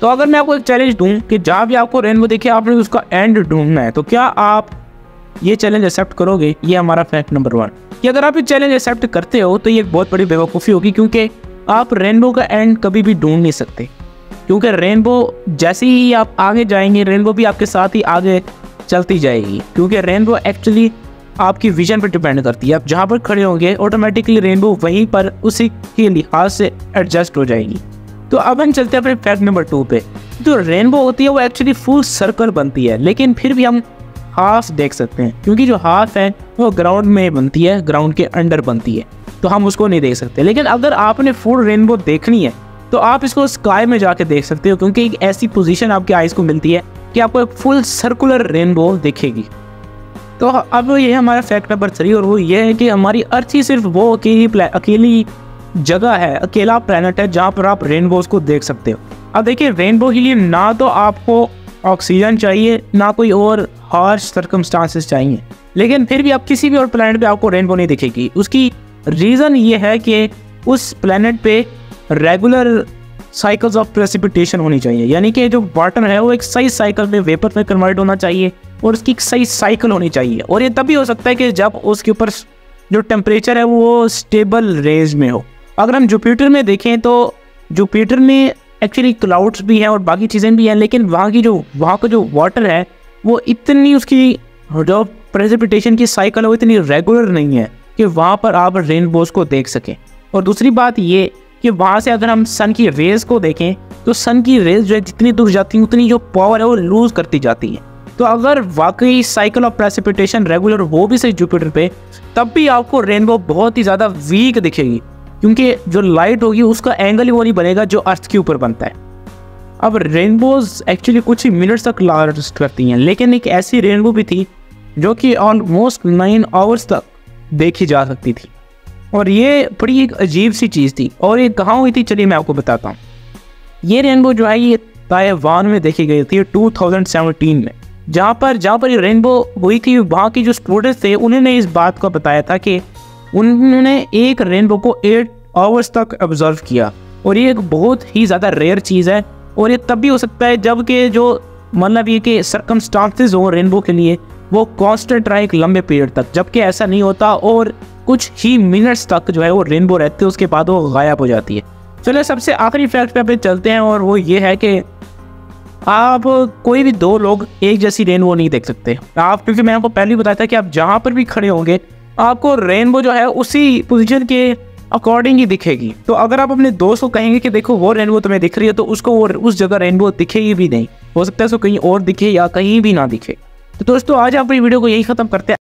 तो अगर मैं आपको एक चैलेंज दूं कि जहाँ भी आपको रेनबो दिखे आपने उसका एंड ढूंढना है, तो क्या आप ये चैलेंज एक्सेप्ट करोगे? ये हमारा फैक्ट नंबर 1 कि अगर आप ये चैलेंज एक्सेप्ट करते हो तो ये एक बहुत बड़ी बेवकूफ़ी होगी, क्योंकि आप रेनबो का एंड कभी भी ढूंढ नहीं सकते। क्योंकि रेनबो जैसे ही आप आगे जाएंगे रेनबो भी आपके साथ ही आगे चलती जाएगी, क्योंकि रेनबो एक्चुअली आपकी विजन पर डिपेंड करती है। आप जहाँ पर खड़े होंगे ऑटोमेटिकली रेनबो वहीं पर उसी के लिहाज से एडजस्ट हो जाएगी। तो अब हम चलते हैं अपने फैक्ट नंबर 2 पे। जो रेनबो होती है वो एक्चुअली फुल सर्कल बनती है, लेकिन फिर भी हम हाफ देख सकते हैं, क्योंकि जो हाफ है वो ग्राउंड में बनती है, ग्राउंड के अंडर बनती है, तो हम उसको नहीं देख सकते। लेकिन अगर आपने फुल रेनबो देखनी है तो आप इसको स्काई में जाके देख सकते हो, क्योंकि एक ऐसी पोजीशन आपकी आइज़ को मिलती है कि आपको एक फुल सर्कुलर रेनबो दिखेगी। तो अब ये हमारा फैक्ट नंबर 3 और वो ये है कि हमारी अर्थ ही सिर्फ वो अकेली जगह है, अकेला प्लेनेट है जहाँ पर आप रेनबोज को देख सकते हो। अब देखिए रेनबो के लिए ना तो आपको ऑक्सीजन चाहिए ना कोई और हार्श सर्कमस्टांसेस चाहिए, लेकिन फिर भी आप किसी भी और प्लेनेट पे आपको रेनबो नहीं दिखेगी। उसकी रीज़न ये है कि उस प्लेनेट पे रेगुलर साइकिल्स ऑफ प्रेसिपिटेशन होनी चाहिए, यानी कि जो वाटर है वो एक सही साइकिल में वेपर में कन्वर्ट होना चाहिए और उसकी एक सही साइकिल होनी चाहिए। और ये तभी हो सकता है कि जब उसके ऊपर जो टेम्परेचर है वो स्टेबल रेंज में हो। अगर हम जुपिटर में देखें तो जुपिटर में एक्चुअली क्लाउड्स भी हैं और बाकी चीज़ें भी हैं, लेकिन वहाँ का जो वाटर है वो इतनी उसकी जो प्रेसिपिटेशन की साइकिल है वो इतनी रेगुलर नहीं है कि वहाँ पर आप रेनबोज को देख सकें। और दूसरी बात ये कि वहाँ से अगर हम सन की रेज़ को देखें तो सन की रेज़ जो है जितनी दूर जाती है उतनी जो पावर है वो लूज़ करती जाती है। तो अगर वाकई साइकिल ऑफ प्रेसिपिटेशन रेगुलर हो भी सही जुपिटर पे, तब भी आपको रेनबो बहुत ही ज़्यादा वीक दिखेगी, क्योंकि जो लाइट होगी उसका एंगल ही वो नहीं बनेगा जो अर्थ के ऊपर बनता है। अब रेनबोज एक्चुअली कुछ ही मिनट्स तक लास्ट करती हैं, लेकिन एक ऐसी रेनबो भी थी जो कि ऑलमोस्ट 9 आवर्स तक देखी जा सकती थी, और ये बड़ी एक अजीब सी चीज़ थी। और ये कहाँ हुई थी, चलिए मैं आपको बताता हूँ। ये रेनबो जो है ये ताइवान में देखी गई थी 2017 में। जहाँ पर ये रेनबो हुई थी वहाँ की जो स्टूडेंट्स थे उन्होंने इस बात को बताया था कि उन्होंने एक रेनबो को 8 आवर्स तक ऑब्जर्व किया, और ये एक बहुत ही ज़्यादा रेयर चीज़ है। और ये तब भी हो सकता है जबकि जो मतलब ये कि सर्कमस्टांसेस हो रेनबो के लिए वो कांस्टेंट रहा एक लंबे पीरियड तक, जबकि ऐसा नहीं होता और कुछ ही मिनट्स तक जो है वो रेनबो रहती है, उसके बाद वो गायब हो जाती है। चलिए सबसे आखिरी फैक्ट पे अपने चलते हैं, और वो ये है कि आप कोई भी 2 लोग एक जैसी रेनबो नहीं देख सकते आप, क्योंकि मैं आपको पहले ही बताया था कि आप जहाँ पर भी खड़े होंगे आपको रेनबो जो है उसी पोजीशन के अकॉर्डिंग ही दिखेगी। तो अगर आप अपने दोस्त को कहेंगे कि देखो वो रेनबो तुम्हें दिख रही है, तो उसको वो उस जगह रेनबो दिखेगी भी नहीं, हो सकता है उसको कहीं और दिखे या कहीं भी ना दिखे। तो दोस्तों आज आप वीडियो को यही ख़त्म करते हैं।